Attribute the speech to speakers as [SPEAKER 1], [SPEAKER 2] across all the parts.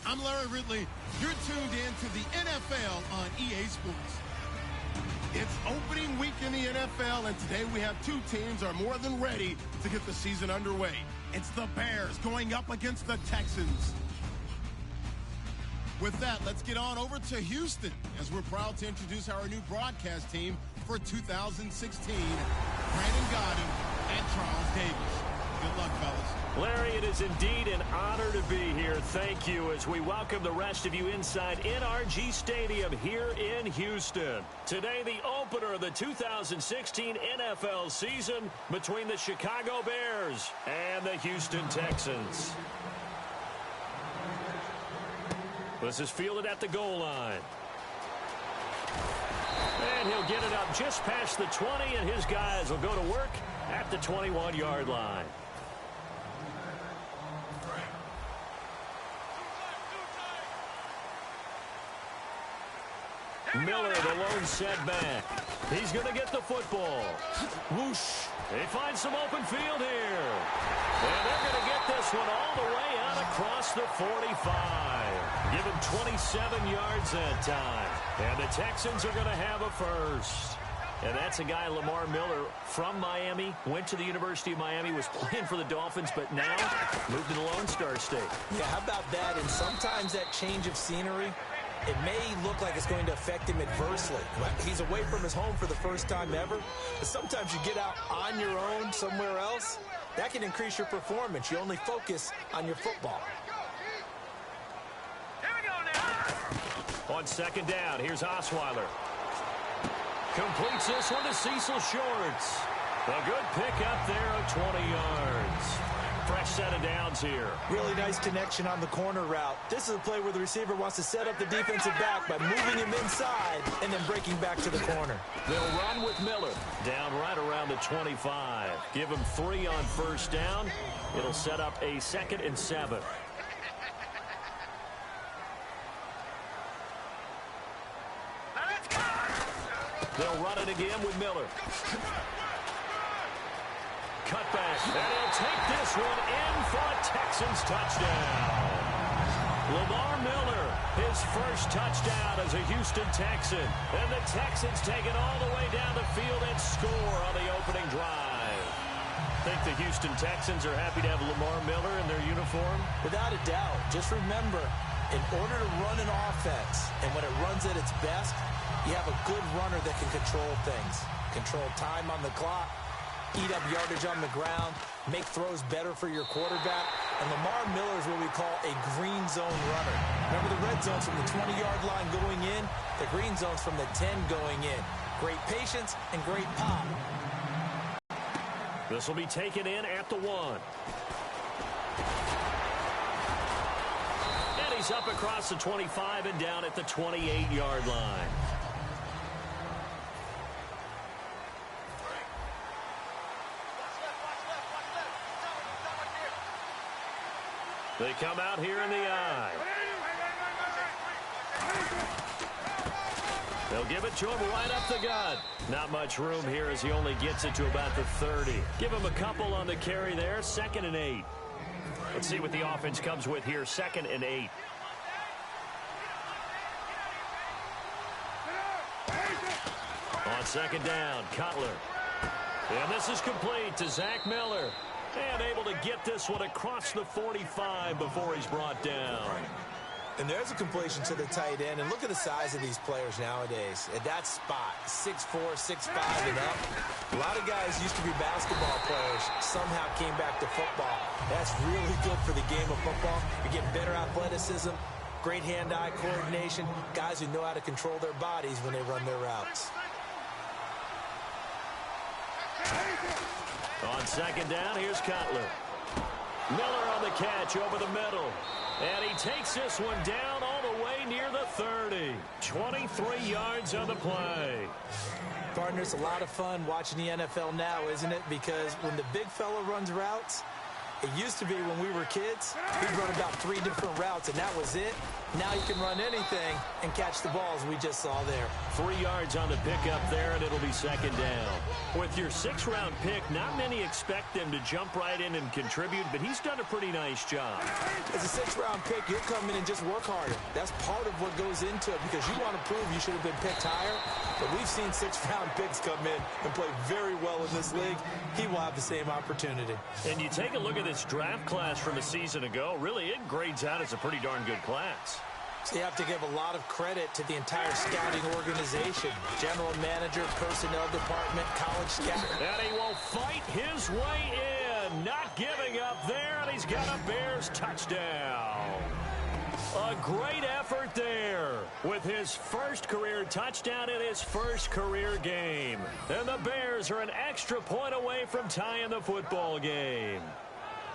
[SPEAKER 1] I'm Larry Ridley. You're tuned in to the NFL on EA Sports. It's opening week in the NFL, and today we have two teams are more than ready to get the season underway. It's the Bears going up against the Texans. With that, let's get on over to Houston, as we're proud to introduce our new broadcast team for 2016, Brandon Gaudin and Charles Davis. Good luck, fellas.
[SPEAKER 2] Larry, it is indeed an honor to be here. Thank you as we welcome the rest of you inside NRG Stadium here in Houston. Today, the opener of the 2016 NFL season between the Chicago Bears and the Houston Texans. This is fielded at the goal line. And he'll get it up just past the 20, and his guys will go to work at the 21-yard line. Miller, the lone setback. He's going to get the football. Whoosh. They find some open field here. And they're going to get this one all the way out across the 45. Give him 27 yards that time. And the Texans are going to have a first. And that's a guy, Lamar Miller, from Miami, went to the University of Miami, was playing for the Dolphins, but now moved to the Lone Star State.
[SPEAKER 3] Yeah, how about that? And sometimes that change of scenery, it may look like it's going to affect him adversely. He's away from his home for the first time ever. But sometimes you get out on your own somewhere else, that can increase your performance. You only focus on your football.
[SPEAKER 2] On second down, here's Osweiler. Completes this one to Cecil Shorts. A good pick up there of 20 yards. Fresh set of downs here.
[SPEAKER 3] Really nice connection on the corner route. This is a play where the receiver wants to set up the defensive back by moving him inside and then breaking back to the corner.
[SPEAKER 2] They'll run with Miller. Down right around the 25. Give him 3 on first down. It'll set up a 2nd and 7. They'll run it again with Miller. Cutback, and he'll take this one in for a Texans touchdown. Lamar Miller, his first touchdown as a Houston Texan. And the Texans take it all the way down the field and score on the opening drive. Think the Houston Texans are happy to have Lamar Miller in their uniform?
[SPEAKER 3] Without a doubt. Just remember, in order to run an offense, and when it runs at its best, you have a good runner that can control things. Control time on the clock, eat up yardage on the ground, make throws better for your quarterback. And Lamar Miller is what we call a green zone runner. Remember the red zone's from the 20-yard line going in, the green zone's from the 10 going in. Great patience and great pop.
[SPEAKER 2] This will be taken in at the 1. And he's up across the 25 and down at the 28-yard line. They come out here in the eye. They'll give it to him right up the gut. Not much room here as he only gets it to about the 30. Give him a couple on the carry there, 2nd and 8. Let's see what the offense comes with here, 2nd and 8. On second down, Cutler. And this is complete to Zach Miller. And able to get this one across the 45 before he's brought down.
[SPEAKER 3] And there's a completion to the tight end. And look at the size of these players nowadays. At that spot, 6'4", 6'5", and up. A lot of guys used to be basketball players, somehow came back to football. That's really good for the game of football. You get better athleticism, great hand-eye coordination, guys who know how to control their bodies when they run their routes.
[SPEAKER 2] On second down, here's Cutler. Miller on the catch over the middle. And he takes this one down all the way near the 30. 23 yards on the play.
[SPEAKER 3] Partner, it's a lot of fun watching the NFL now, isn't it? Because when the big fella runs routes, it used to be when we were kids, we'd run about 3 different routes, and that was it. Now he can run anything and catch the balls we just saw there.
[SPEAKER 2] 3 yards on the pickup there, and it'll be second down. With your 6th-round pick, not many expect them to jump right in and contribute, but he's done a pretty nice job.
[SPEAKER 3] As a 6th-round pick, you'll come in and just work harder. That's part of what goes into it because you want to prove you should have been picked higher. But we've seen 6th-round picks come in and play very well in this league. He will have the same opportunity.
[SPEAKER 2] And you take a look at this draft class from a season ago, really it grades out as a pretty darn good class.
[SPEAKER 3] So you have to give a lot of credit to the entire scouting organization. General manager, personnel department, college scout.
[SPEAKER 2] And he will fight his way in. Not giving up there, and he's got a Bears touchdown. A great effort there with his first career touchdown in his first career game. And the Bears are an extra point away from tying the football game.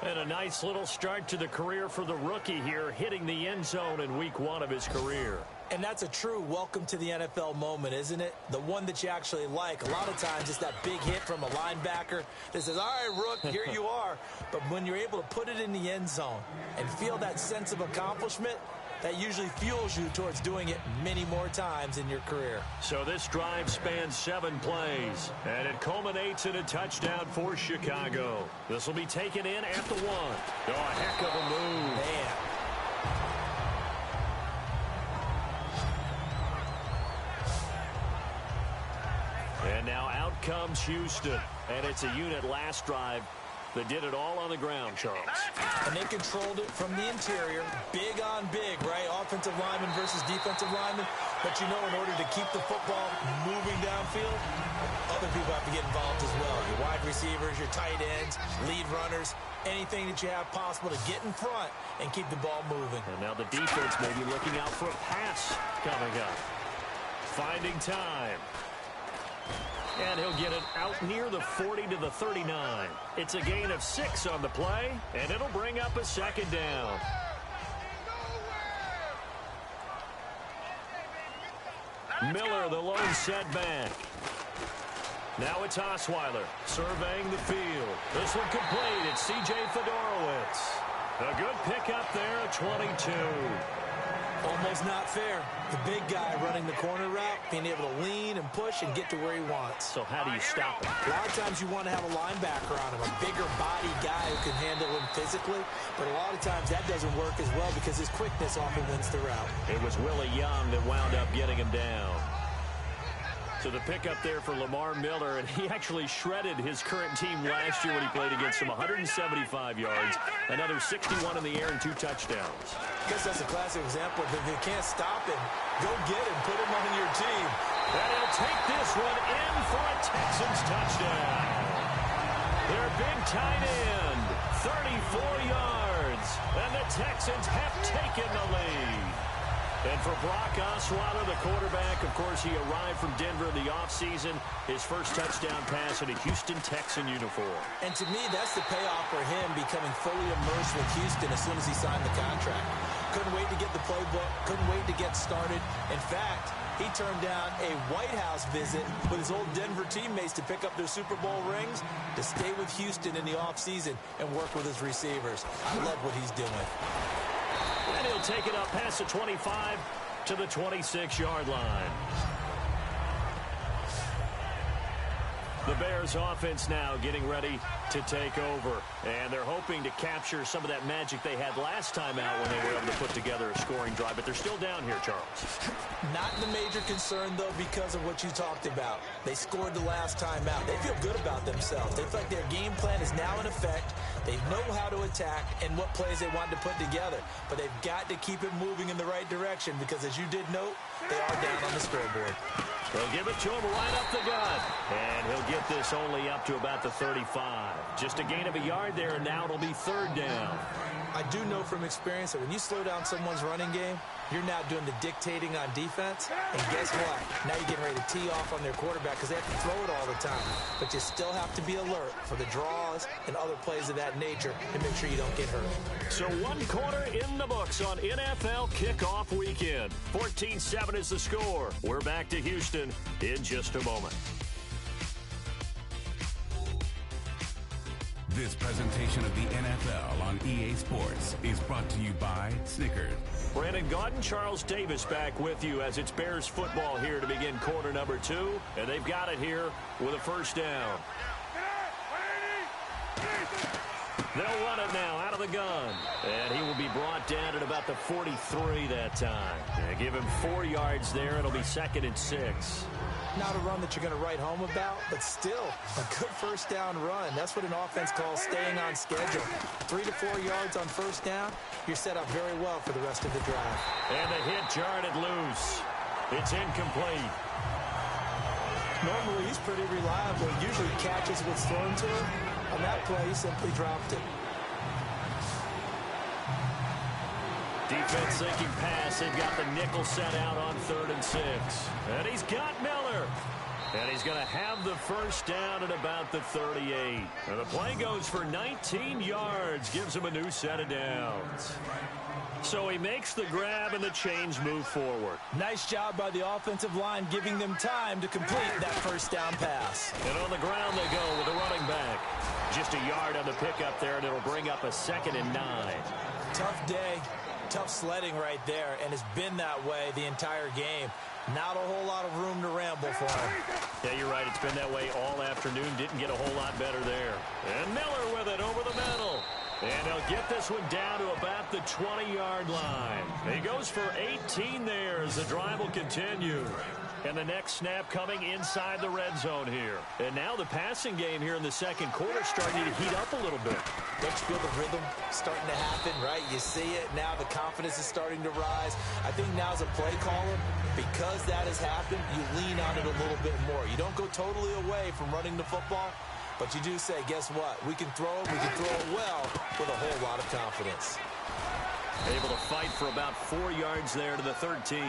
[SPEAKER 2] And a nice little start to the career for the rookie here, hitting the end zone in week 1 of his career.
[SPEAKER 3] And that's a true welcome to the NFL moment, isn't it? The one that you actually like. A lot of times it's that big hit from a linebacker that says, all right, Rook, here you are. But when you're able to put it in the end zone and feel that sense of accomplishment, that usually fuels you towards doing it many more times in your career.
[SPEAKER 2] So this drive spans 7 plays, and it culminates in a touchdown for Chicago. This will be taken in at the 1. Oh, a heck of a move. Man. And now out comes Houston, and it's a unit last drive that did it all on the ground, Charles.
[SPEAKER 3] And they controlled it from the interior, big on big, right? Offensive lineman versus defensive lineman. But you know, in order to keep the football moving downfield, other people have to get involved as well. Your wide receivers, your tight ends, lead runners, anything that you have possible to get in front and keep the ball moving.
[SPEAKER 2] And now the defense may be looking out for a pass coming up. Finding time. And he'll get it out near the 40 to the 39. It's a gain of 6 on the play, and it'll bring up a second down. Miller, the lone setback. Now it's Osweiler surveying the field. This one complete. It's C.J. Fedorowicz. A good pickup there at 22.
[SPEAKER 3] Almost not fair. The big guy running the corner route, being able to lean and push and get to where he wants.
[SPEAKER 2] So how do you stop him?
[SPEAKER 3] A lot of times you want to have a linebacker on him, a bigger body guy who can handle him physically. But a lot of times that doesn't work as well because his quickness often wins the route.
[SPEAKER 2] It was Willie Young that wound up getting him down. So the pickup there for Lamar Miller, and he actually shredded his current team last year when he played against them. 175 yards, another 61 in the air, and 2 touchdowns.
[SPEAKER 3] I guess that's a classic example of if you can't stop him, go get him, put him on your team.
[SPEAKER 2] And he'll take this one in for a Texans touchdown. Their big tight end, 34 yards, and the Texans have taken the lead. And for Brock Osweiler, the quarterback, of course, he arrived from Denver in the offseason. His first touchdown pass in a Houston Texan uniform.
[SPEAKER 3] And to me, that's the payoff for him becoming fully immersed with Houston as soon as he signed the contract. Couldn't wait to get the playbook, couldn't wait to get started. In fact, he turned down a White House visit with his old Denver teammates to pick up their Super Bowl rings to stay with Houston in the offseason and work with his receivers. I love what he's doing.
[SPEAKER 2] And he'll take it up past the 25 to the 26-yard line. The Bears offense now getting ready to take over. And they're hoping to capture some of that magic they had last time out when they were able to put together a scoring drive. But they're still down here, Charles.
[SPEAKER 3] Not the major concern, though, because of what you talked about. They scored the last time out. They feel good about themselves. They feel like their game plan is now in effect. They know how to attack and what plays they want to put together. But they've got to keep it moving in the right direction because, as you did note, they are down on the scoreboard.
[SPEAKER 2] They'll give it to him right up the gut. And he'll get this only up to about the 35. Just a gain of a yard there, and now it'll be 3rd down.
[SPEAKER 3] I do know from experience that when you slow down someone's running game, you're now doing the dictating on defense. And guess what? Now you're getting ready to tee off on their quarterback because they have to throw it all the time. But you still have to be alert for the draws and other plays of that nature to make sure you don't get hurt.
[SPEAKER 2] So 1 quarter in the books on NFL kickoff weekend. 14-7 is the score. We're back to Houston in just a moment.
[SPEAKER 4] This presentation of the NFL on EA Sports is brought to you by Snickers.
[SPEAKER 2] Brandon Gaudin, Charles Davis back with you as it's Bears football here to begin quarter number 2. And they've got it here with a first down. They'll run it now out of the gun. And he will be brought down at about the 43 that time. And give him 4 yards there. It'll be 2nd and 6.
[SPEAKER 3] Not a run that you're going to write home about, but still a good first down run. That's what an offense calls staying on schedule. 3 to 4 yards on first down. You're set up very well for the rest of the drive.
[SPEAKER 2] And the hit jarred it loose. It's incomplete.
[SPEAKER 3] Normally he's pretty reliable. Usually catches what's thrown to him. On that play, he simply dropped it.
[SPEAKER 2] Defense thinking pass. They've got the nickel set out on 3rd and 6. And he's got Miller. And he's going to have the first down at about the 38. And the play goes for 19 yards. Gives him a new set of downs. So he makes the grab and the chains move forward.
[SPEAKER 3] Nice job by the offensive line giving them time to complete that first down pass.
[SPEAKER 2] And on the ground they go with the running back. Just a yard on the pickup there, and it'll bring up a 2nd and 9.
[SPEAKER 3] Tough day. Tough sledding right there, and it's been that way the entire game. Not a whole lot of room to ramble for him.
[SPEAKER 2] Yeah, you're right. It's been that way all afternoon. Didn't get a whole lot better there. And Miller with it over the middle. And they'll get this one down to about the 20-yard line. He goes for 18 there as the drive will continue. And the next snap coming inside the red zone here. And now the passing game here in the second quarter starting to heat up a little bit.
[SPEAKER 3] Don't you feel the rhythm starting to happen, right? You see it. Now the confidence is starting to rise. I think now as a play caller, because that has happened, you lean on it a little bit more. You don't go totally away from running the football, but you do say, guess what? We can throw it. We can throw it well with a whole lot of confidence.
[SPEAKER 2] Able to fight for about 4 yards there to the 13.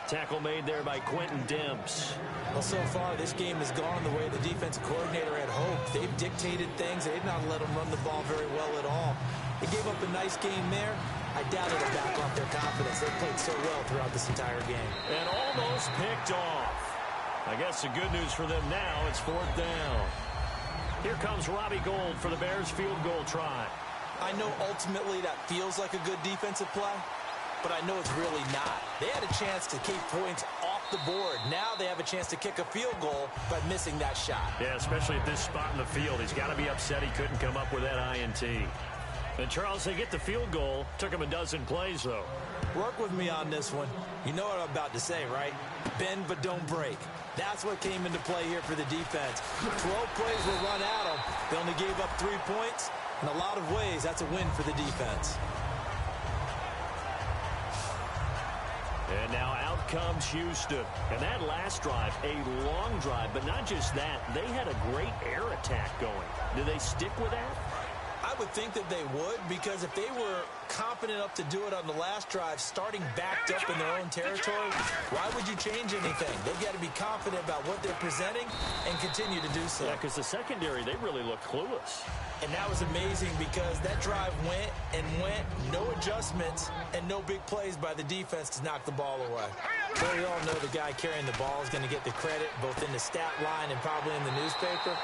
[SPEAKER 2] Tackle made there by Quentin Demps.
[SPEAKER 3] Well, so far, this game has gone the way the defensive coordinator had hoped. They've dictated things. They did not let them run the ball very well at all. They gave up a nice game there. I doubt it'll back off their confidence. They played so well throughout this entire game.
[SPEAKER 2] And almost picked off. I guess the good news for them now, it's 4th down. Here comes Robbie Gould for the Bears field goal try.
[SPEAKER 3] I know ultimately that feels like a good defensive play, but I know it's really not. They had a chance to keep points off the board. Now they have a chance to kick a field goal by missing that shot.
[SPEAKER 2] Yeah, especially at this spot in the field. He's got to be upset he couldn't come up with that INT. And Charles, they get the field goal. Took him a dozen plays, though.
[SPEAKER 3] Work with me on this one. You know what I'm about to say, right? Bend but don't break. That's what came into play here for the defense. 12 plays were run at them. They only gave up 3 points. In a lot of ways, that's a win for the defense.
[SPEAKER 2] And now out comes Houston. And that last drive, a long drive, but not just that. They had a great air attack going. Do they stick with that?
[SPEAKER 3] I would think that they would, because if they were confident enough to do it on the last drive, starting backed up in their own territory, why would you change anything? They've got to be confident about what they're presenting and continue to do so.
[SPEAKER 2] Yeah, because the secondary, they really looked clueless.
[SPEAKER 3] And that was amazing because that drive went and went, no adjustments, and no big plays by the defense to knock the ball away. But we all know the guy carrying the ball is going to get the credit, both in the stat line and probably in the newspaper.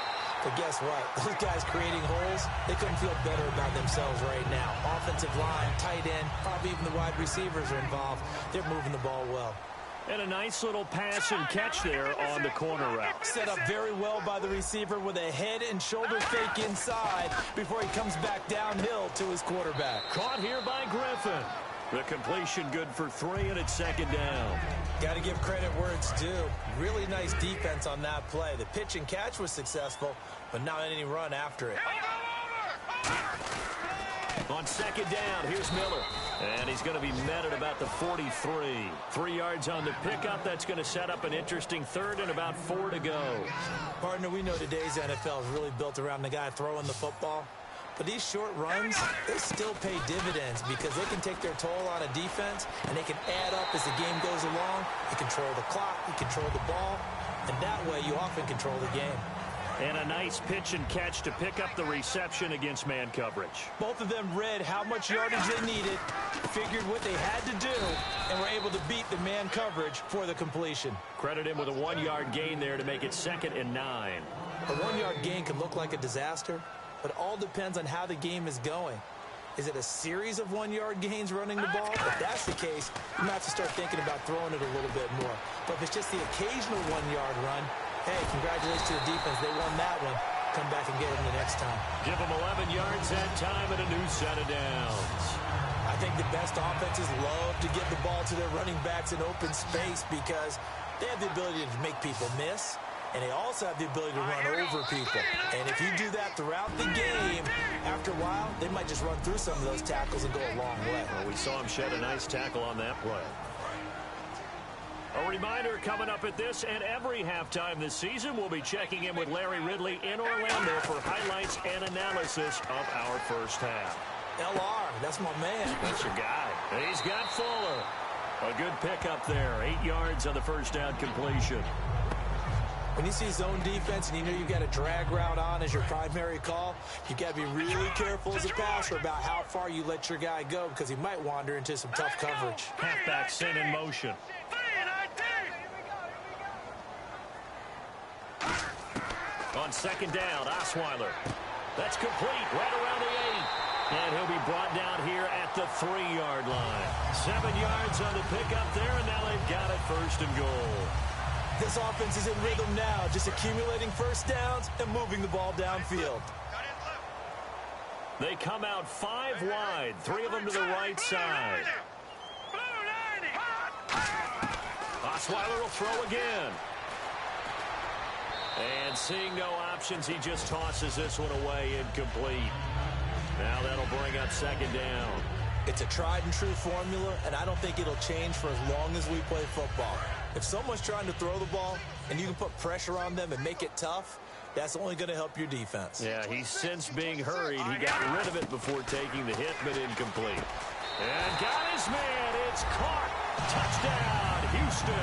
[SPEAKER 3] But guess what? Those guys creating holes, they couldn't feel better about themselves right now. Offensive line, tight end, probably even the wide receivers are involved. They're moving the ball well.
[SPEAKER 2] And a nice little pass and catch there on the corner route.
[SPEAKER 3] Set up very well by the receiver with a head and shoulder fake inside before he comes back downhill to his quarterback.
[SPEAKER 2] Caught here by Griffin. The completion good for 3, and it's 2nd down.
[SPEAKER 3] Got to give credit where it's due. Really nice defense on that play. The pitch and catch was successful, but not any run after it.
[SPEAKER 2] On 2nd down, here's Miller. And he's going to be met at about the 43. 3 yards on the pickup. That's going to set up an interesting 3rd and about 4 to go.
[SPEAKER 3] Partner, we know today's NFL is really built around the guy throwing the football. But these short runs, they still pay dividends because they can take their toll on a defense and they can add up as the game goes along. You control the clock, you control the ball, and that way you often control the game.
[SPEAKER 2] And a nice pitch and catch to pick up the reception against man coverage.
[SPEAKER 3] Both of them read how much yardage they needed, figured what they had to do, and were able to beat the man coverage for the completion.
[SPEAKER 2] Credit him with a 1-yard gain there to make it 2nd and 9.
[SPEAKER 3] A 1-yard gain can look like a disaster, but it all depends on how the game is going. Is it a series of 1-yard gains running the ball? If that's the case, you might have to start thinking about throwing it a little bit more. But if it's just the occasional 1-yard run, hey, congratulations to the defense. They won that one. Come back and get them the next time.
[SPEAKER 2] Give them 11 yards that time and a new set of downs.
[SPEAKER 3] I think the best offenses love to get the ball to their running backs in open space because they have the ability to make people miss, and they also have the ability to run over people. And if you do that throughout the game, after a while, they might just run through some of those tackles and go a long way.
[SPEAKER 2] Well, we saw him shed a nice tackle on that play. A reminder coming up at this and every halftime this season, we'll be checking in with Larry Ridley in Orlando for highlights and analysis of our first half.
[SPEAKER 3] LR, that's my man.
[SPEAKER 2] That's your guy. He's got Fuller. A good pickup there. 8 yards on the first down completion.
[SPEAKER 3] When you see zone defense and you know you've got a drag route on as your primary call, you got to be really careful as a passer about how far you let your guy go because he might wander into some tough coverage.
[SPEAKER 2] Halfback sent in motion. On second down, Osweiler. That's complete right around the 8. And he'll be brought down here at the 3-yard line. 7 yards on the pickup there, and now they've got it first and goal.
[SPEAKER 3] This offense is in rhythm now, just accumulating first downs and moving the ball downfield.
[SPEAKER 2] They come out 5 wide, 3 of them to the right side. Osweiler will throw again. And seeing no options, he just tosses this one away incomplete. Now that'll bring up second down.
[SPEAKER 3] It's a tried and true formula, and I don't think it'll change for as long as we play football. If someone's trying to throw the ball and you can put pressure on them and make it tough, that's only going to help your defense.
[SPEAKER 2] Yeah, he's since being hurried. He got rid of it before taking the hit, but incomplete. And got his man. It's caught. Touchdown, Houston.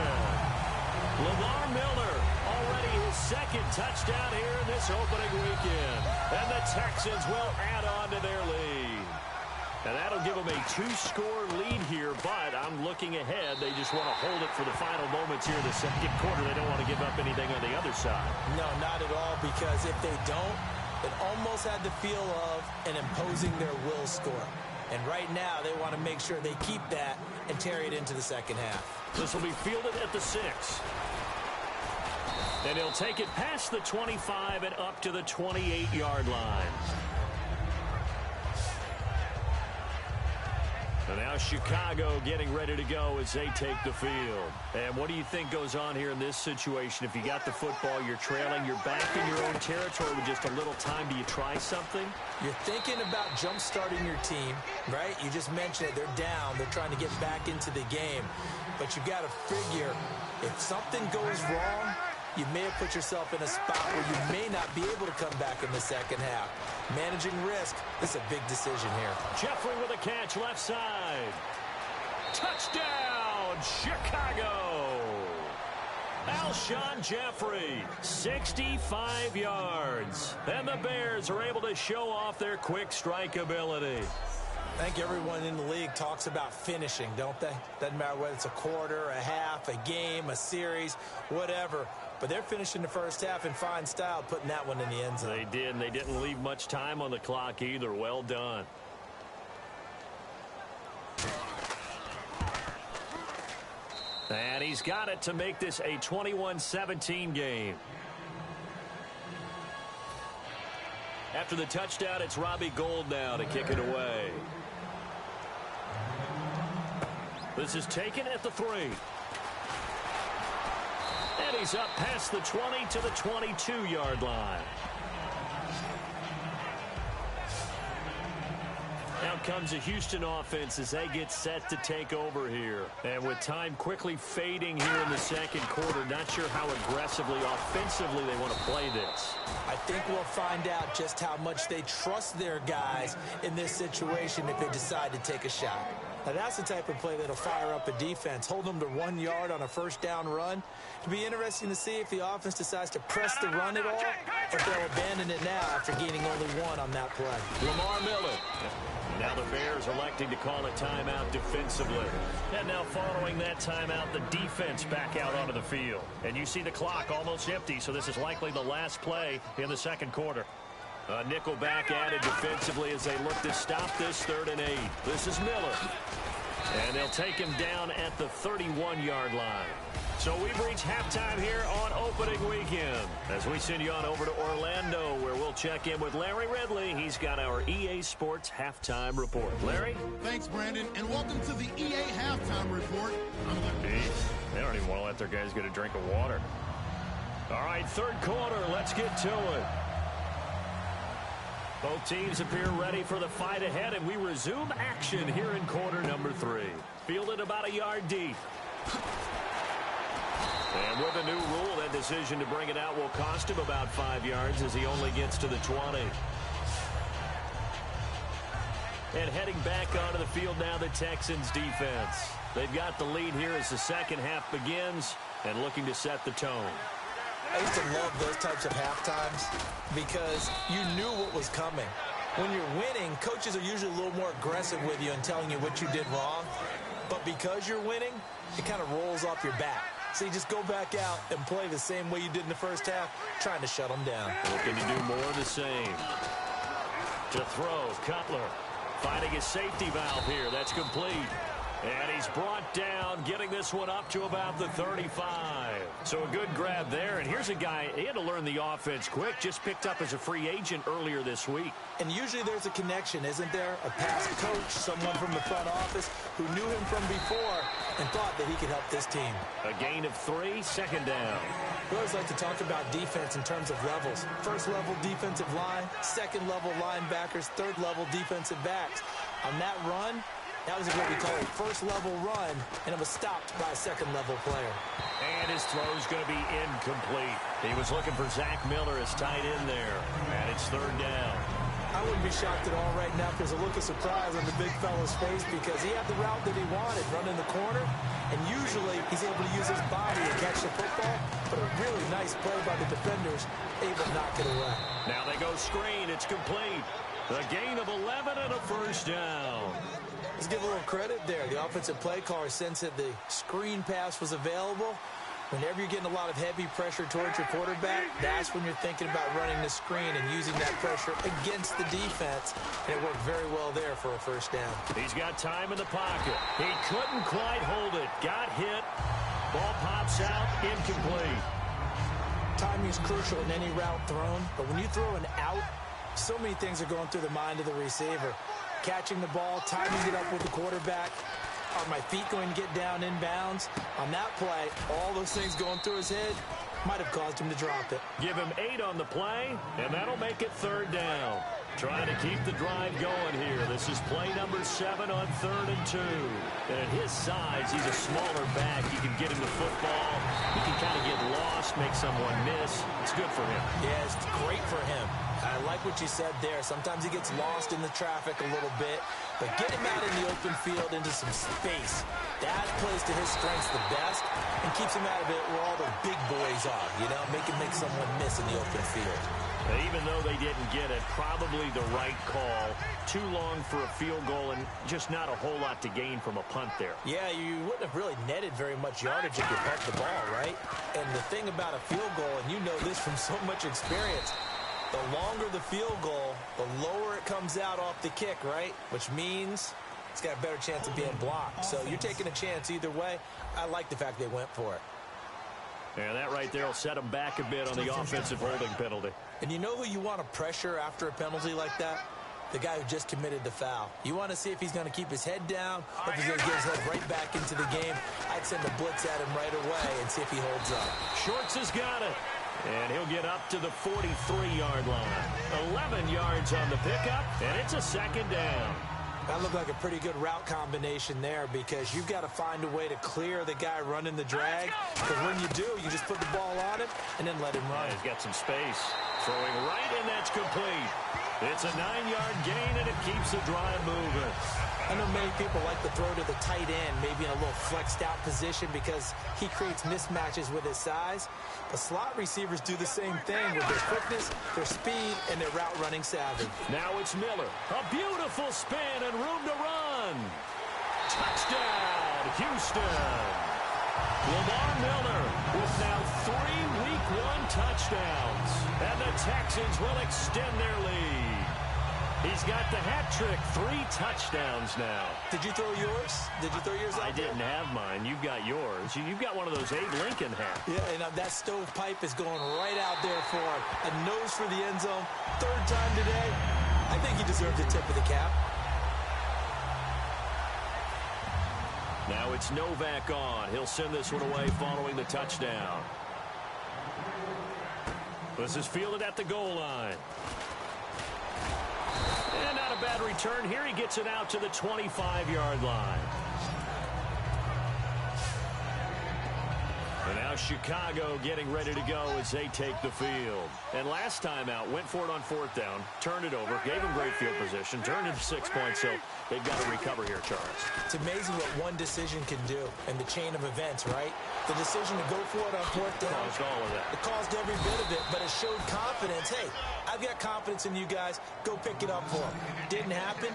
[SPEAKER 2] Lamar Miller, already his second touchdown here in this opening weekend. And the Texans will add on to their lead. And that'll give them a 2-score lead here, but I'm looking ahead. They just want to hold it for the final moments here in the second quarter. They don't want to give up anything on the other side.
[SPEAKER 3] No, not at all, because if they don't, it almost had the feel of an imposing their will score. And right now, they want to make sure they keep that and carry it into the second half.
[SPEAKER 2] This will be fielded at the 6. And he'll take it past the 25 and up to the 28-yard line. And now Chicago getting ready to go as they take the field. And what do you think goes on here in this situation? If you got the football, you're trailing, you're back in your own territory with just a little time. Do you try something?
[SPEAKER 3] You're thinking about jump-starting your team, right? You just mentioned it. They're down. They're trying to get back into the game. But you've got to figure, if something goes wrong, you may have put yourself in a spot where you may not be able to come back in the second half. Managing risk, this is a big decision here.
[SPEAKER 2] Jeffrey with a catch left side. Touchdown, Chicago. Alshon Jeffrey, 65 yards. And the Bears are able to show off their quick strike ability.
[SPEAKER 3] I think everyone in the league talks about finishing, don't they? Doesn't matter whether it's a quarter, a half, a game, a series, whatever. But they're finishing the first half in fine style, putting that one in the end zone.
[SPEAKER 2] They did, and they didn't leave much time on the clock either. Well done. And he's got it to make this a 21-17 game. After the touchdown, it's Robbie Gould now to kick it away. This is taken at the 3. And he's up past the 20 to the 22-yard line. Now comes the Houston offense as they get set to take over here. And with time quickly fading here in the second quarter, not sure how aggressively, offensively they want to play this.
[SPEAKER 3] I think we'll find out just how much they trust their guys in this situation if they decide to take a shot. Now, that's the type of play that'll fire up a defense. Hold them to 1 yard on a first down run. It'll be interesting to see if the offense decides to press the run at all, or if they'll abandon it now after gaining only 1 on that play.
[SPEAKER 2] Lamar Miller. Now the Bears electing to call a timeout defensively. And now following that timeout, the defense back out onto the field. And you see the clock almost empty, so this is likely the last play in the second quarter. A nickel back added defensively as they look to stop this 3rd and 8. This is Miller. And they'll take him down at the 31-yard line. So we've reached halftime here on opening weekend as we send you on over to Orlando, where we'll check in with Larry Ridley. He's got our EA Sports halftime report. Larry?
[SPEAKER 1] Thanks, Brandon, and welcome to the EA halftime report.
[SPEAKER 2] They don't even want to let their guys get a drink of water. All right, 3rd quarter. Let's get to it. Both teams appear ready for the fight ahead, and we resume action here in quarter number 3. Fielded about a yard deep. And with a new rule, that decision to bring it out will cost him about 5 yards as he only gets to the 20. And heading back onto the field now, the Texans defense. They've got the lead here as the second half begins and looking to set the tone.
[SPEAKER 3] I used to love those types of halftimes because you knew what was coming. When you're winning, coaches are usually a little more aggressive with you and telling you what you did wrong. But because you're winning, it kind of rolls off your back. So you just go back out and play the same way you did in the first half, trying to shut them down.
[SPEAKER 2] Looking to do more of the same. To throw, Cutler finding his safety valve here. That's complete. And he's brought down, getting this one up to about the 35. So a good grab there. And here's a guy, he had to learn the offense quick, just picked up as a free agent earlier this week.
[SPEAKER 3] And usually there's a connection, isn't there? A past coach, someone from the front office who knew him from before and thought that he could help this team.
[SPEAKER 2] A gain of 3, 2nd down.
[SPEAKER 3] We always like to talk about defense in terms of levels. 1st level defensive line, 2nd level linebackers, 3rd level defensive backs. On that run, that was what we call a 1st level run, and it was stopped by a 2nd level player.
[SPEAKER 2] And his throw's going to be incomplete. He was looking for Zach Miller as tight end there. And it's 3rd down.
[SPEAKER 3] I wouldn't be shocked at all right now if there's a look of surprise on the big fella's face because he had the route that he wanted, running the corner, and usually he's able to use his body to catch the football, but a really nice play by the defenders, able to knock it away.
[SPEAKER 2] Now they go screen. It's complete. A gain of 11 and a 1st down.
[SPEAKER 3] Let's give a little credit there. The offensive play caller sensed that the screen pass was available. Whenever you're getting a lot of heavy pressure towards your quarterback, that's when you're thinking about running the screen and using that pressure against the defense. And it worked very well there for a 1st down.
[SPEAKER 2] He's got time in the pocket. He couldn't quite hold it. Got hit. Ball pops out. Incomplete.
[SPEAKER 3] Timing is crucial in any route thrown. But when you throw an out, so many things are going through the mind of the receiver. Catching the ball, timing it up with the quarterback. Are my feet going to get down inbounds? On that play, all those things going through his head might have caused him to drop it.
[SPEAKER 2] Give him 8 on the play, and that'll make it 3rd down. Trying to keep the drive going here. This is play number 7 on 3rd and 2. And at his size, he's a smaller back. He can get him the football. He can kind of get lost, make someone miss. It's good for him.
[SPEAKER 3] Yeah, it's great for him. I like what you said there. Sometimes he gets lost in the traffic a little bit, but get him out in the open field into some space. That plays to his strengths the best and keeps him out of it where all the big boys are, you know, make someone miss in the open field.
[SPEAKER 2] Even though they didn't get it, probably the right call. Too long for a field goal and just not a whole lot to gain from a punt there.
[SPEAKER 3] Yeah, you wouldn't have really netted very much yardage if you punt the ball, right? And the thing about a field goal, and you know this from so much experience, the longer the field goal, the lower it comes out off the kick, right? Which means it's got a better chance of being blocked. So you're taking a chance either way. I like the fact they went for it.
[SPEAKER 2] Yeah, that right there will set them back a bit on the offensive holding penalty.
[SPEAKER 3] And you know who you want to pressure after a penalty like that? The guy who just committed the foul. You want to see if he's going to keep his head down or if he's going to get his head right back into the game. I'd send a blitz at him right away and see if he holds up.
[SPEAKER 2] Shorts has got it. And he'll get up to the 43-yard line. 11 yards on the pickup, and it's a 2nd down.
[SPEAKER 3] That looked like a pretty good route combination there because you've got to find a way to clear the guy running the drag. Because when you do, you just put the ball on him and then let him run.
[SPEAKER 2] He's got some space. Throwing right, and that's complete. It's a 9-yard gain, and it keeps the drive moving.
[SPEAKER 3] I know many people like to throw to the tight end, maybe in a little flexed out position because he creates mismatches with his size. But slot receivers do the same thing with their quickness, their speed, and their route running savvy.
[SPEAKER 2] Now it's Miller. A beautiful spin and room to run. Touchdown, Houston. Lamar Miller with now 3 Week 1 touchdowns. And the Texans will extend their lead. He's got the hat trick, 3 touchdowns now.
[SPEAKER 3] Did you throw yours? Did you throw yours out
[SPEAKER 2] I didn't have mine. You've got yours. You've got one of those Abe Lincoln hats.
[SPEAKER 3] Yeah, and that stovepipe is going right out there for him. A nose for the end zone. 3rd time today. I think he deserves a tip of the cap.
[SPEAKER 2] Now it's Novak on. He'll send this one away following the touchdown. This is fielded at the goal line. And not a bad return here. He gets it out to the 25-yard line. And now Chicago getting ready to go as they take the field. And last time out, went for it on 4th down, turned it over, gave him great field position, turned it 6 points, so they've got to recover here, Charles.
[SPEAKER 3] It's amazing what one decision can do in the chain of events, right? The decision to go for it on 4th down.
[SPEAKER 2] Caused all of that.
[SPEAKER 3] It caused every bit of it, but it showed confidence. Hey, I've got confidence in you guys. Go pick it up for them. Didn't happen.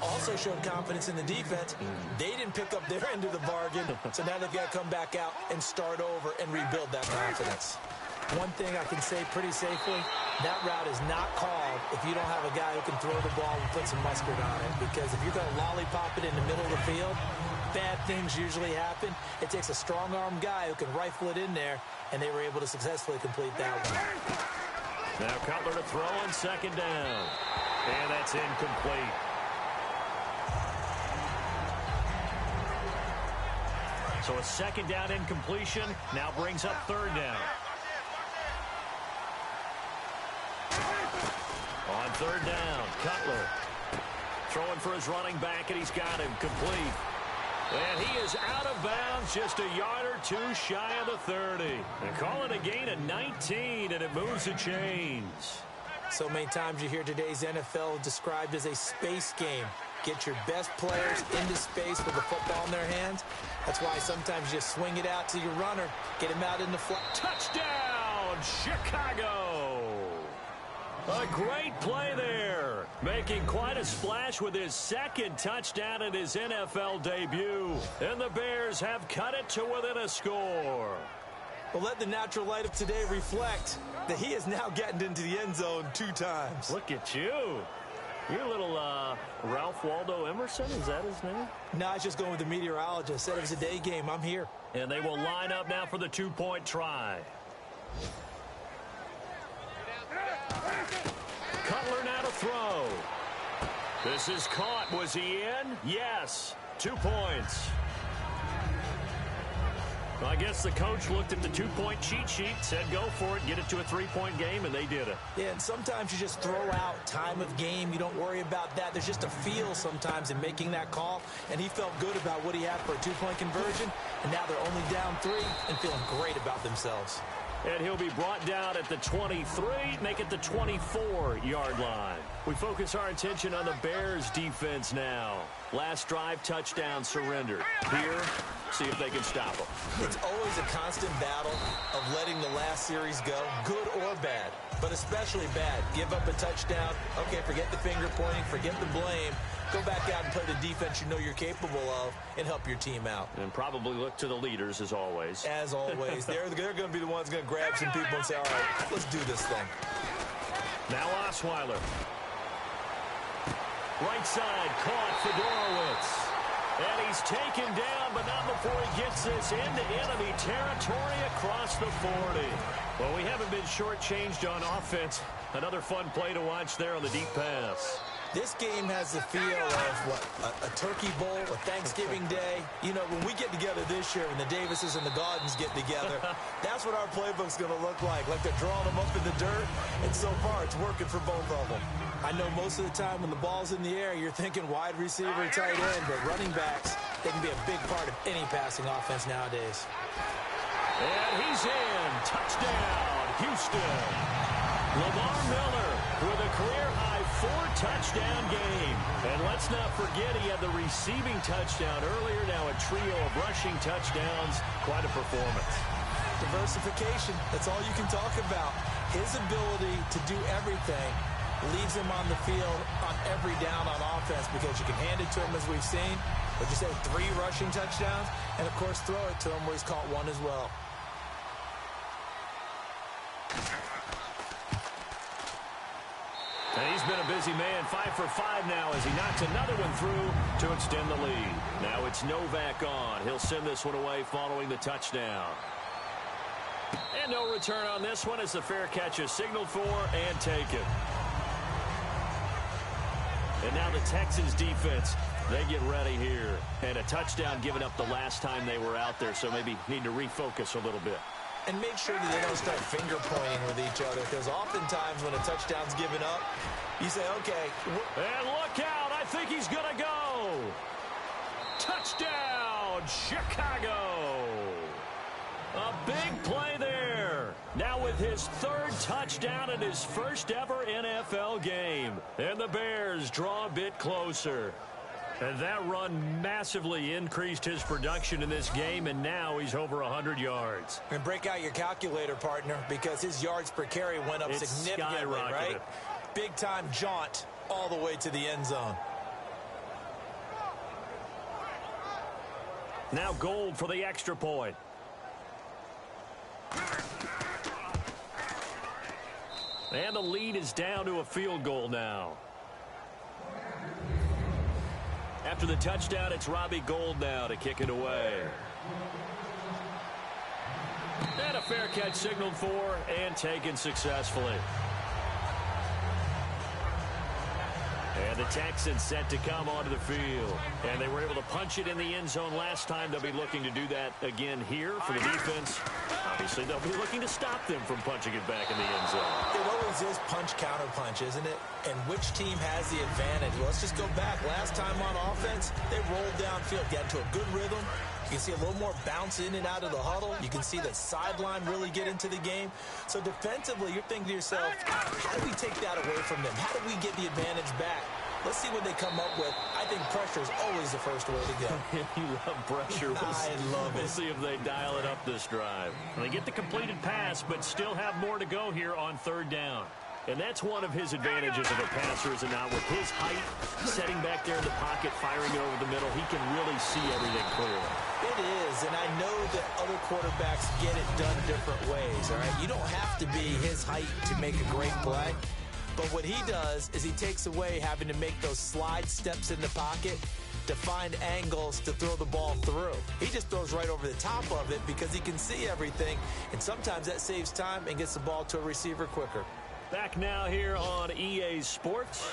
[SPEAKER 3] Also showed confidence in the defense. They didn't pick up their end of the bargain, so now they've got to come back out and start over and rebuild that confidence. One thing I can say pretty safely, that route is not called if you don't have a guy who can throw the ball and put some mustard on it, because if you're going to lollipop it in the middle of the field, bad things usually happen. It takes a strong-arm guy who can rifle it in there, and they were able to successfully complete that one.
[SPEAKER 2] Now Cutler to throw on 2nd down. And that's incomplete. So a 2nd down incompletion now brings up 3rd down. On 3rd down, Cutler throwing for his running back, and he's got him complete. And he is out of bounds, just a yard or 2 shy of the 30. And call it a gain of 19, and it moves the chains.
[SPEAKER 3] So many times you hear today's NFL described as a space game. Get your best players into space with the football in their hands. That's why sometimes you just swing it out to your runner, get him out in the flat.
[SPEAKER 2] Touchdown, Chicago! A great play there, making quite a splash with his 2nd touchdown in his NFL debut. And the Bears have cut it to within a score.
[SPEAKER 3] Well, let the natural light of today reflect that he is now getting into the end zone 2 times.
[SPEAKER 2] Look at you. You're a little Ralph Waldo Emerson, is that his name?
[SPEAKER 3] No, I was just going with the meteorologist. Said it was a day game. I'm here.
[SPEAKER 2] And they will line up now for the 2-point try. Cutler now to throw. This is caught. Was he in? Yes. 2 points. Well, I guess the coach looked at the 2-point cheat sheet, said go for it, get it to a 3-point game, and they did it.
[SPEAKER 3] Yeah, and sometimes you just throw out time of game. You don't worry about that. There's just a feel sometimes in making that call, and he felt good about what he had for a 2-point conversion, and now they're only down 3 and feeling great about themselves.
[SPEAKER 2] And he'll be brought down at the 23, make it the 24-yard line. We focus our attention on the Bears' defense now. Last drive, touchdown surrendered. Here, see if they can stop them.
[SPEAKER 3] It's always a constant battle of letting the last series go, good or bad, but especially bad. Give up a touchdown. Okay, forget the finger pointing, forget the blame. Go back out and play the defense you know you're capable of and help your team out.
[SPEAKER 2] And probably look to the leaders, as always.
[SPEAKER 3] As always. They're going to be the ones going to grab some people and say, all right, let's do this thing.
[SPEAKER 2] Now Osweiler. Right side, caught for Dorowitz. And he's taken down, but not before he gets this into enemy territory across the 40. Well, we haven't been shortchanged on offense. Another fun play to watch there on the deep pass.
[SPEAKER 3] This game has the feel of, what, a turkey bowl, a Thanksgiving day. You know, when we get together this year, when the Davises and the Gaudens get together, that's what our playbook's going to look like they're drawing them up in the dirt, and so far it's working for both of them. I know most of the time when the ball's in the air, you're thinking wide receiver, tight end, but running backs, they can be a big part of any passing offense nowadays.
[SPEAKER 2] And he's in. Touchdown, Houston. Lamar Miller with a career-high 4-touchdown game. And let's not forget he had the receiving touchdown earlier. Now a trio of rushing touchdowns. Quite a performance.
[SPEAKER 3] Diversification, that's all you can talk about. His ability to do everything leaves him on the field on every down on offense because you can hand it to him as we've seen. But you say 3 rushing touchdowns, and of course throw it to him where he's caught 1 as well.
[SPEAKER 2] And he's been a busy man, 5 for 5 now as he knocks another one through to extend the lead. Now it's Novak on. He'll send this one away following the touchdown. And no return on this one as the fair catch is signaled for and taken. And now the Texans defense, they get ready here. And a touchdown given up the last time they were out there, so maybe need to refocus a little bit.
[SPEAKER 3] And make sure that they don't start finger pointing with each other, because oftentimes when a touchdown's given up, you say, okay.
[SPEAKER 2] And look out, I think he's going to go. Touchdown, Chicago. A big play there. Now with his 3rd touchdown in his first ever NFL game. And the Bears draw a bit closer. And that run massively increased his production in this game, and now he's over 100 yards.
[SPEAKER 3] And break out your calculator, partner, because his yards per carry went up significantly, right? Big-time jaunt all the way to the end zone.
[SPEAKER 2] Now Gold for the extra point. And the lead is down to a field goal now. After the touchdown, it's Robbie Gould now to kick it away. And a fair catch signaled for and taken successfully. And the Texans set to come onto the field. And they were able to punch it in the end zone last time. They'll be looking to do that again here for the defense. Obviously, they'll be looking to stop them from punching it back in the end zone.
[SPEAKER 3] It always is punch-counter-punch, isn't it? And which team has the advantage? Well, let's just go back. Last time on offense, they rolled downfield, got into a good rhythm. You can see a little more bounce in and out of the huddle. You can see the sideline really get into the game. So defensively, you're thinking to yourself, how do we take that away from them? How do we get the advantage back? Let's see what they come up with. I think pressure is always the first way to go.
[SPEAKER 2] You love pressure.
[SPEAKER 3] I love it.
[SPEAKER 2] We'll see if they dial it up this drive. They get the completed pass, but still have more to go here on 3rd down. And that's one of his advantages of a passer, is not with his height, setting back there in the pocket, firing it over the middle, he can really see everything clearly.
[SPEAKER 3] It is, and I know that other quarterbacks get it done different ways, all right? You don't have to be his height to make a great play. But what he does is he takes away having to make those slide steps in the pocket to find angles to throw the ball through. He just throws right over the top of it because he can see everything, and sometimes that saves time and gets the ball to a receiver quicker.
[SPEAKER 2] Back now here on EA Sports.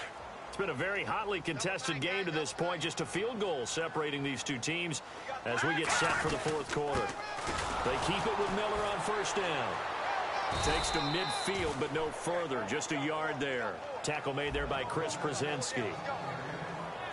[SPEAKER 2] It's been a very hotly contested game to this point. Just a field goal separating these two teams as we get set for the 4th quarter. They keep it with Miller on 1st down. Takes to midfield, but no further. Just a yard there. Tackle made there by Chris Brzezinski.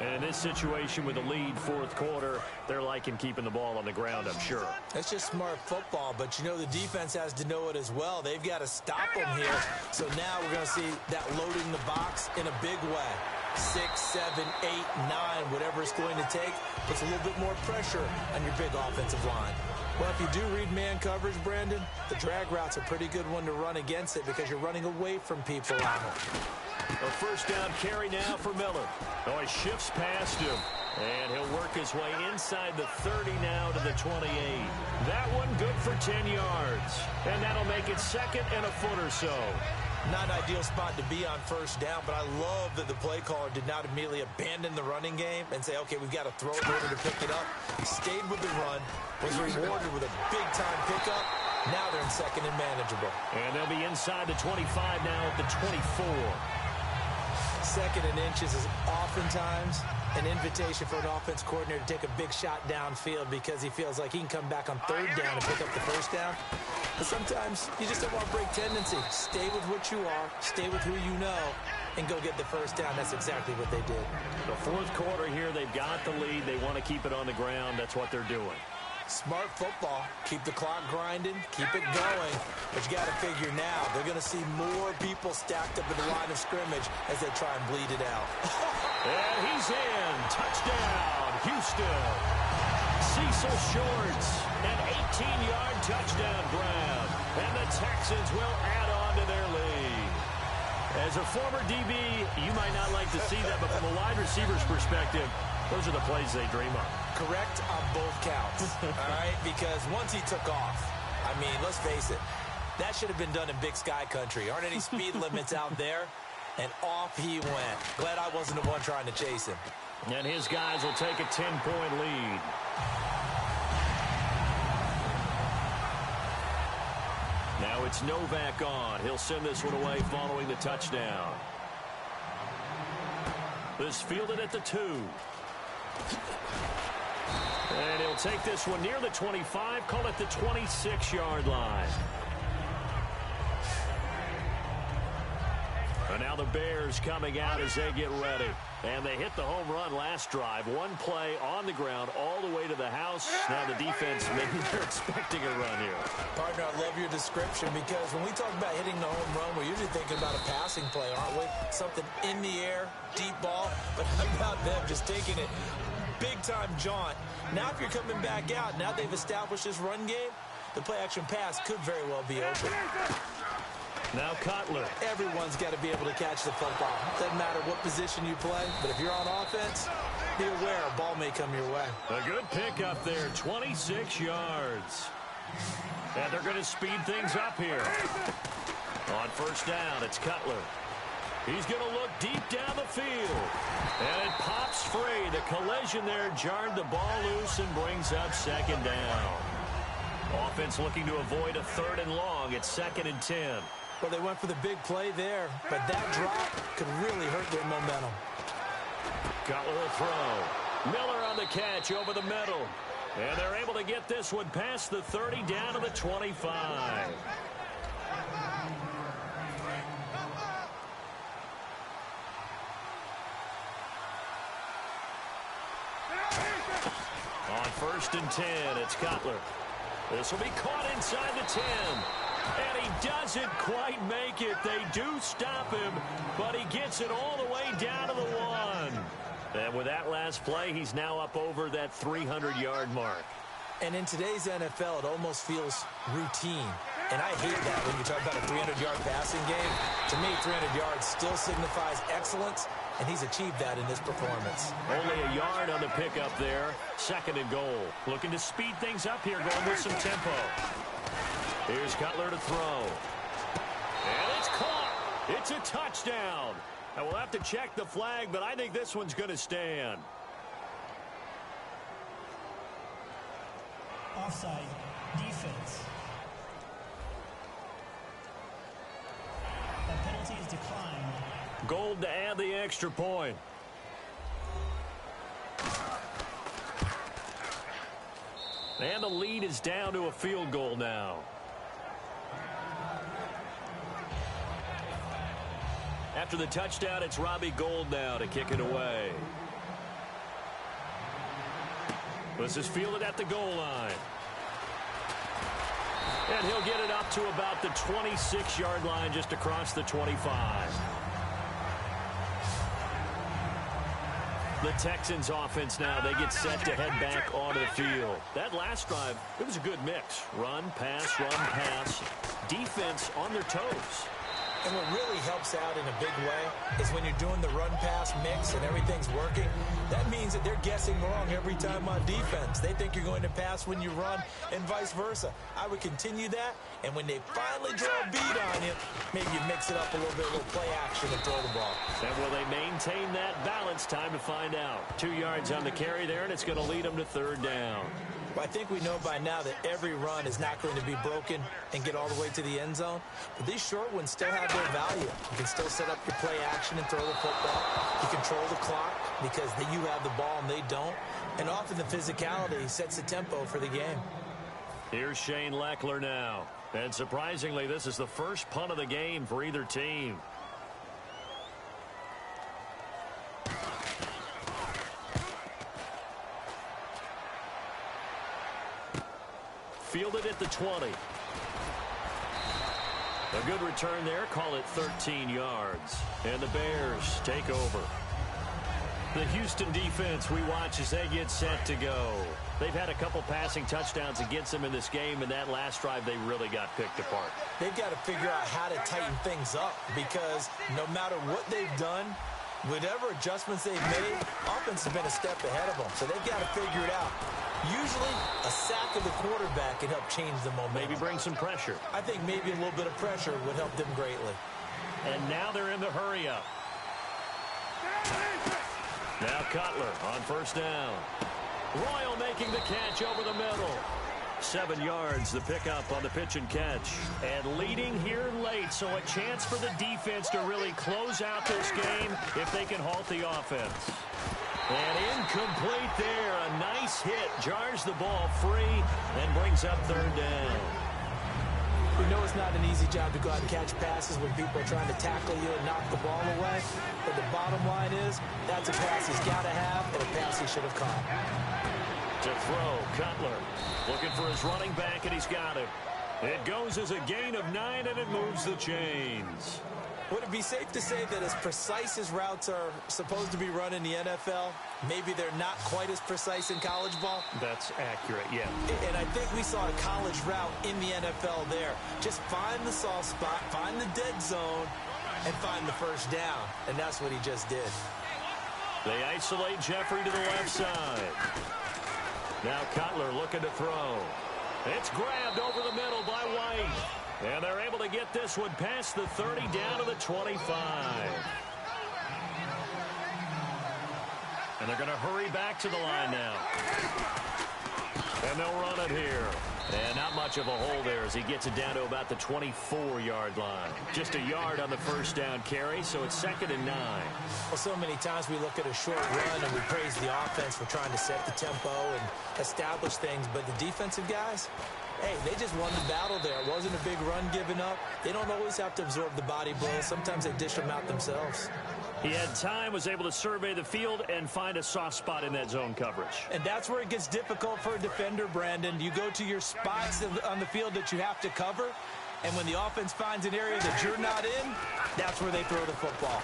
[SPEAKER 2] And in this situation with the lead 4th quarter, they're liking keeping the ball on the ground, I'm sure.
[SPEAKER 3] It's just smart football, but you know the defense has to know it as well. They've got to stop them here. So now we're going to see that loading the box in a big way. 6, 7, 8, 9, whatever it's going to take, puts a little bit more pressure on your big offensive line. Well, if you do read man coverage, Brandon, the drag route's a pretty good one to run against it because you're running away from people on it.
[SPEAKER 2] A 1st down carry now for Miller. Oh, he shifts past him. And he'll work his way inside the 30 now to the 28. That one good for 10 yards. And that'll make it 2nd and a foot or so.
[SPEAKER 3] Not an ideal spot to be on 1st down, but I love that the play caller did not immediately abandon the running game and say, okay, we've got to throw it in order to pick it up. He stayed with the run, was rewarded with a big-time pickup. Now they're in 2nd and manageable.
[SPEAKER 2] And they'll be inside the 25 now at the 24.
[SPEAKER 3] 2nd and inches is oftentimes an invitation for an offense coordinator to take a big shot downfield because he feels like he can come back on 3rd down and pick up the 1st down. But sometimes you just don't want to break tendency. Stay with what you are, stay with who you know, and go get the 1st down. That's exactly what they did.
[SPEAKER 2] The 4th quarter here, they've got the lead. They want to keep it on the ground. That's what they're doing.
[SPEAKER 3] Smart football. Keep the clock grinding. Keep it going. But you got to figure now, they're going to see more people stacked up in the line of scrimmage as they try and bleed it out.
[SPEAKER 2] And he's in. Touchdown, Houston. Cecil Shorts, an 18-yard touchdown grab. And the Texans will add on to their lead. As a former DB, you might not like to see that, but from a wide receiver's perspective, those are the plays they dream of.
[SPEAKER 3] Correct on both counts, all right? Because once he took off, I mean, let's face it, that should have been done in Big Sky country. Aren't any speed limits out there? And off he went. Glad I wasn't the one trying to chase him.
[SPEAKER 2] And his guys will take a 10-point lead. Now it's Novak on. He'll send this one away following the touchdown. This fielded at the 2. And he'll take this one near the 25, call it the 26-yard line. And now the Bears coming out as they get ready. And they hit the home run last drive. One play on the ground all the way to the house. Now the defense, maybe they're expecting a run here.
[SPEAKER 3] Partner, I love your description because when we talk about hitting the home run, we're usually thinking about a passing play, aren't we? Something in the air, deep ball. But how about them just taking it big-time jaunt? Now if you're coming back out, now they've established this run game, the play-action pass could very well be open.
[SPEAKER 2] Now Cutler.
[SPEAKER 3] Everyone's got to be able to catch the football. Doesn't matter what position you play, but if you're on offense, be aware a ball may come your way.
[SPEAKER 2] A good pickup there, 26 yards. And they're going to speed things up here. On first down, it's Cutler. He's going to look deep down the field. And it pops free. The collision there jarred the ball loose and brings up second down. Offense looking to avoid a 3rd and long. It's 2nd and 10.
[SPEAKER 3] Well, they went for the big play there, but that drop could really hurt their momentum.
[SPEAKER 2] Cutler will throw. Miller on the catch over the middle. And they're able to get this one past the 30 down to the 25. On 1st and 10, it's Cutler. This will be caught inside the 10. And he doesn't quite make it. They do stop him, but he gets it all the way down to the 1. And with that last play, he's now up over that 300-yard mark.
[SPEAKER 3] And in today's NFL, it almost feels routine. And I hate that when you talk about a 300-yard passing game. To me, 300 yards still signifies excellence, and he's achieved that in this performance.
[SPEAKER 2] Only a yard on the pickup there. 2nd and goal. Looking to speed things up here, going with some tempo. Here's Cutler to throw. And it's caught. It's a touchdown. And we'll have to check the flag, but I think this one's going to stand.
[SPEAKER 5] Offside, defense. That penalty is declined.
[SPEAKER 2] Gold to add the extra point. And the lead is down to a field goal now. After the touchdown, it's Robbie Gould now to kick it away. This is fielded at the goal line. And he'll get it up to about the 26-yard line just across the 25. The Texans offense now, they get set to head back onto the field. That last drive, it was a good mix. Run, pass, defense on their toes.
[SPEAKER 3] And what really helps out in a big way is when you're doing the run-pass mix and everything's working, that means that they're guessing wrong every time on defense. They think you're going to pass when you run and vice versa. I would continue that, and when they finally draw a beat on you, maybe you mix it up a little bit, a little play action and throw the ball.
[SPEAKER 2] And will they maintain that balance? Time to find out. 2 yards on the carry there, and it's going to lead them to 3rd down.
[SPEAKER 3] Well, I think we know by now that every run is not going to be broken and get all the way to the end zone. But these short ones still have their value. You can still set up your play action and throw the football. You control the clock because you have the ball and they don't. And often the physicality sets the tempo for the game.
[SPEAKER 2] Here's Shane Leckler now. And surprisingly, this is the first punt of the game for either team. Fielded at the 20. A good return there. Call it 13 yards. And the Bears take over. The Houston defense we watch as they get set to go. They've had a couple passing touchdowns against them in this game, and that last drive they really got picked apart.
[SPEAKER 3] They've got to figure out how to tighten things up because no matter what they've done, whatever adjustments they've made, offense has been a step ahead of them. So they've got to figure it out. Usually, a sack of the quarterback can help change the momentum.
[SPEAKER 2] Maybe bring some pressure.
[SPEAKER 3] I think maybe a little bit of pressure would help them greatly.
[SPEAKER 2] And now they're in the hurry-up. Now Cutler on first down. Royal making the catch over the middle. 7 yards, the pickup on the pitch and catch. And leading here late, so a chance for the defense to really close out this game if they can halt the offense. And incomplete there. A nice hit. Jars the ball free and brings up third down.
[SPEAKER 3] We know it's not an easy job to go out and catch passes when people are trying to tackle you and knock the ball away. But the bottom line is, that's a pass he's got to have and a pass he should have caught.
[SPEAKER 2] To throw, Cutler looking for his running back, and he's got it. It goes as a gain of 9, and it moves the chains.
[SPEAKER 3] Would it be safe to say that as precise as routes are supposed to be run in the NFL, maybe they're not quite as precise in college ball?
[SPEAKER 2] That's accurate, yeah.
[SPEAKER 3] And I think we saw a college route in the NFL there. Just find the soft spot, find the dead zone, and find the first down. And that's what he just did.
[SPEAKER 2] They isolate Jeffrey to the left side. Now Cutler looking to throw. It's grabbed over the middle by White. And they're able to get this one past the 30 down to the 25. And they're going to hurry back to the line now. And they'll run it here. And not much of a hole there as he gets it down to about the 24-yard line. Just a yard on the first down carry, so it's 2nd and 9.
[SPEAKER 3] Well, so many times we look at a short run and we praise the offense for trying to set the tempo and establish things. But the defensive guys, hey, they just won the battle there. It wasn't a big run given up. They don't always have to absorb the body blows. Sometimes they dish them out themselves.
[SPEAKER 2] He had time, was able to survey the field and find a soft spot in that zone coverage.
[SPEAKER 3] And that's where it gets difficult for a defender, Brandon. You go to your spots on the field that you have to cover, and when the offense finds an area that you're not in, that's where they throw the football.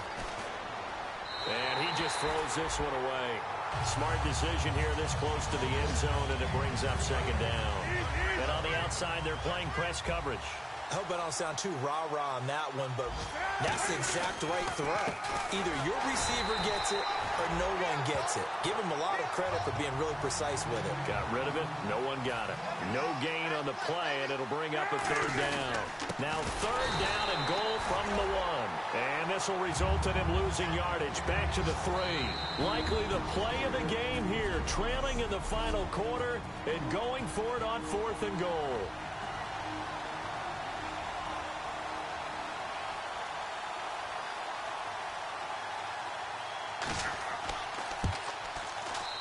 [SPEAKER 2] And he just throws this one away. Smart decision here this close to the end zone, and it brings up 2nd down. And on the outside, they're playing press coverage.
[SPEAKER 3] I hope I don't sound too rah-rah on that one, but that's the exact right throw. Either your receiver gets it or no one gets it. Give him a lot of credit for being really precise with it.
[SPEAKER 2] Got rid of it. No one got it. No gain on the play, and it'll bring up a 3rd down. Now 3rd down and goal from the 1. And this will result in him losing yardage back to the 3. Likely the play of the game here, trailing in the final quarter and going for it on 4th and goal.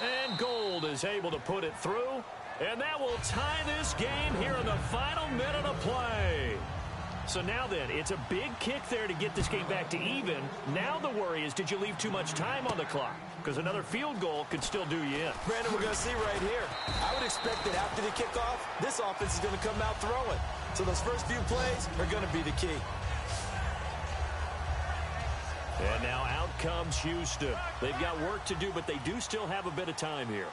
[SPEAKER 2] And Gold is able to put it through, and that will tie this game here in the final minute of play. So now then, it's a big kick there to get this game back to even. Now the worry is, did you leave too much time on the clock? Because another field goal could still do you in.
[SPEAKER 3] Brandon, we're going to see right here. I would expect that after the kickoff, this offense is going to come out throwing. So those first few plays are going to be the key.
[SPEAKER 2] And now out comes Houston. They've got work to do, but they do still have a bit of time here.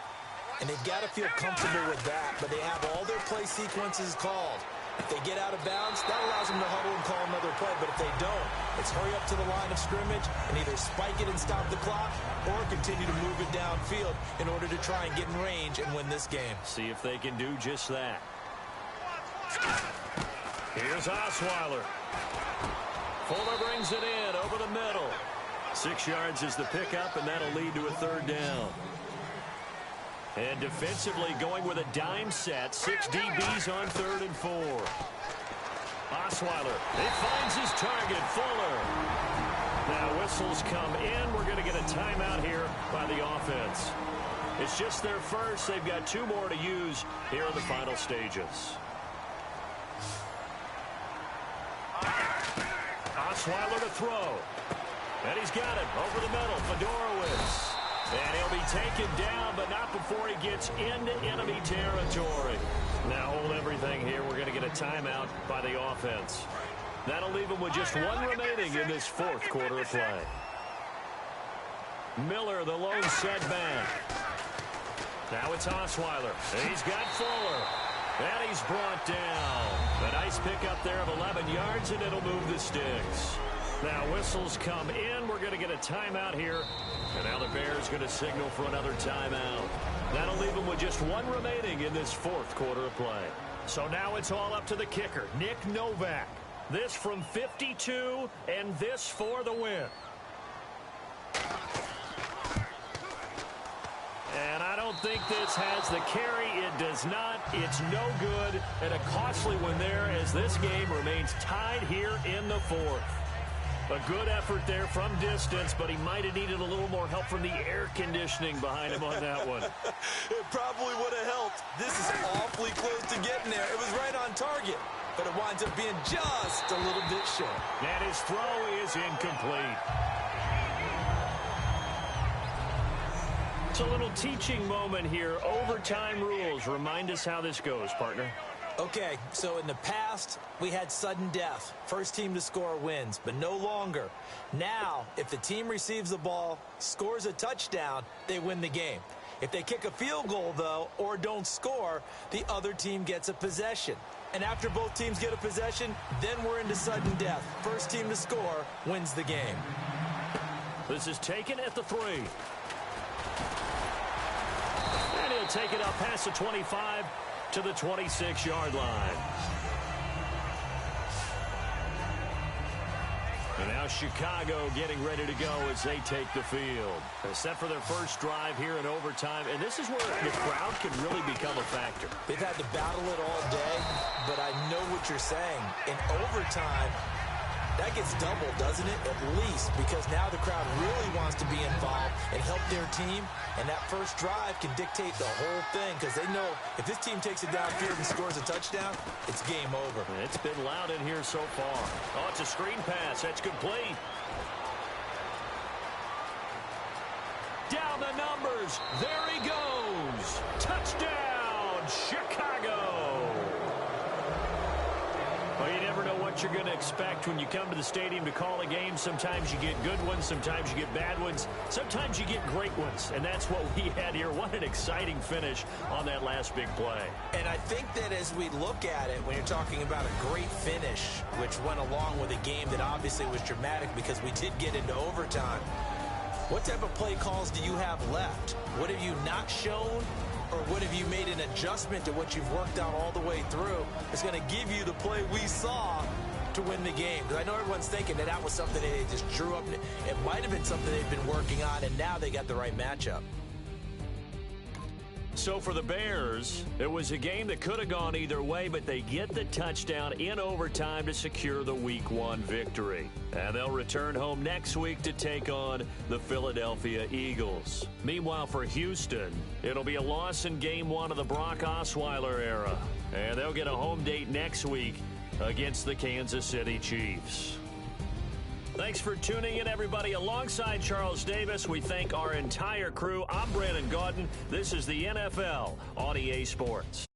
[SPEAKER 3] And they've got to feel comfortable with that, but they have all their play sequences called. If they get out of bounds, that allows them to huddle and call another play. But if they don't, it's hurry up to the line of scrimmage and either spike it and stop the clock or continue to move it downfield in order to try and get in range and win this game.
[SPEAKER 2] See if they can do just that. Here's Osweiler. Fuller brings it in over the middle. 6 yards is the pickup, and that'll lead to a 3rd down. And defensively going with a dime set. 6 DBs on 3rd and 4. Osweiler, he finds his target, Fuller. Now whistles come in. We're going to get a timeout here by the offense. It's just their first. They've got 2 more to use here in the final stages. Osweiler to throw. And he's got it over the middle. Fedorowicz. And he'll be taken down, but not before he gets into enemy territory. Now hold everything here. We're going to get a timeout by the offense. That'll leave him with just 1 remaining in this 4th quarter of play. Miller, the lone setback. Now it's Osweiler. He's got Fuller. And he's brought down. A nice pickup there of 11 yards, and it'll move the sticks. Now whistles come in. We're going to get a timeout here. And now the Bears going to signal for another timeout. That'll leave them with just one remaining in this fourth quarter of play. So now it's all up to the kicker, Nick Novak. This from 52, and this for the win. And I don't think this has the carry. It does not. It's no good. And a costly one there as this game remains tied here in the fourth. A good effort there from distance, but he might have needed a little more help from the air conditioning behind him on that one.
[SPEAKER 3] It probably would have helped. This is awfully close to getting there. It was right on target, but it winds up being just a little bit short.
[SPEAKER 2] And his throw is incomplete. It's a little teaching moment here. Overtime rules. Remind us how this goes, partner.
[SPEAKER 3] Okay, so in the past, we had sudden death. First team to score wins, but no longer. Now, if the team receives the ball, scores a touchdown, they win the game. If they kick a field goal, though, or don't score, the other team gets a possession. And after both teams get a possession, then we're into sudden death. First team to score wins the game.
[SPEAKER 2] This is taken at the 3. And he'll take it up past the 25 to the 26-yard line. And now Chicago getting ready to go as they take the field. They're set for their first drive here in overtime, and this is where the crowd can really become a factor.
[SPEAKER 3] They've had to battle it all day, but I know what you're saying. In overtime, that gets doubled, doesn't it? At least, because now the crowd really wants to be involved and help their team, and that first drive can dictate the whole thing because they know if this team takes it downfield and scores a touchdown, it's game over.
[SPEAKER 2] It's been loud in here so far. Oh, it's a screen pass. That's complete. Down the numbers. There he goes. Touchdown, Chicago. Well, you never know what you're going to expect when you come to the stadium to call a game. Sometimes you get good ones. Sometimes you get bad ones. Sometimes you get great ones. And that's what we had here. What an exciting finish on that last big play.
[SPEAKER 3] And I think that as we look at it, when you're talking about a great finish, which went along with a game that obviously was dramatic because we did get into overtime, what type of play calls do you have left? What have you not shown? Or what have you made an adjustment to what you've worked out all the way through? It's going to give you the play we saw to win the game. Because I know everyone's thinking that that was something that they just drew up. It might have been something they've been working on, and now they got the right matchup.
[SPEAKER 2] So for the Bears, it was a game that could have gone either way, but they get the touchdown in overtime to secure the Week 1 victory. And they'll return home next week to take on the Philadelphia Eagles. Meanwhile, for Houston, it'll be a loss in Game 1 of the Brock Osweiler era. And they'll get a home date next week against the Kansas City Chiefs. Thanks for tuning in, everybody. Alongside Charles Davis, we thank our entire crew. I'm Brandon Gaudin. This is the NFL on EA Sports.